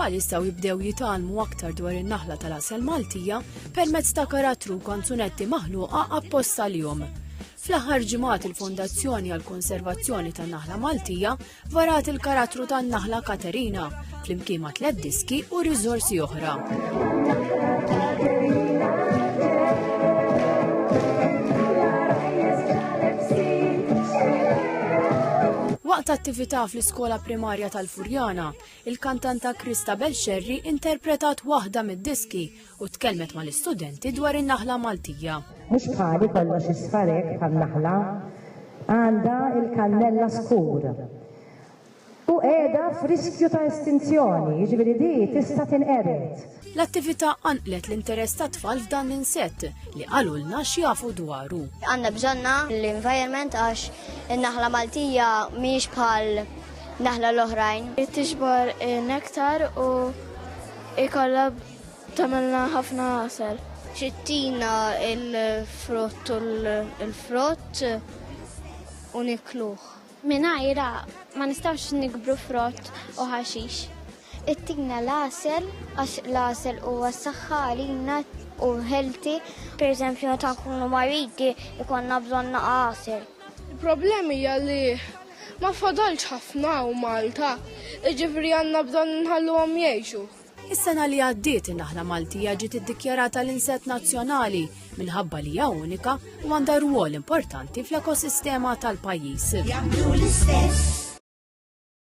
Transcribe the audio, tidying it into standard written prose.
it-tfal jistgħu jibdew jitgħallmu aktar dwar in-naħla tal-għasel Maltija permezz ta' karattru kanzunetti maħluqa apposta għalihom. Fl-aħħar ġimgħat il-Fondazzjoni għall-Konservazzjoni tan-Naħla Maltija varat il-karattru tan-naħla Katerina flimkien ma' 3 diski u riżorsi oħra. Waqt attività fl-iskola primarja tal-Furjana, il-kantanta Kristabel Xerri interpretat waħda mid-diski u tkellmet mal-istudenti dwar in-naħla Maltija. Mhux bħali kollox isfarek bħal-naħla, għandha il-kannella skur. U qiegħda f'riskju ta' estinzjoni, jiġifieri di tista' tinqered. L-attività għanqlet l-interess ta' tfal f'dan l-insett li qalulna x'jafu dwaru. Għandna bżonna l-environment għax in-naħla Maltija mhix bħal naħla l-oħrajn. Tixbar nektar u ikollha tagħmilna ħafna għasel. Xittina il-frott u l-frott u nikluh. Mingħajra ma nistgħux nikbru frott u ħaxix. Ittigna l-għasel, għax l-għasel u s-saxħa għalina u healthy. Per eżempju, meta nkunu maridi, ikonna bżonna għasel. Il-problemi hija li ma fadalx ħafna u Malta, ġifri għandna bżonn nħalluhom jgħixu. Is-sena li għaddiet in-naħla Maltija ġiet iddikjarata l-insett nazzjonali minħabba li hija unika u għandha rwol importanti fl-ekosistema tal-pajjiż.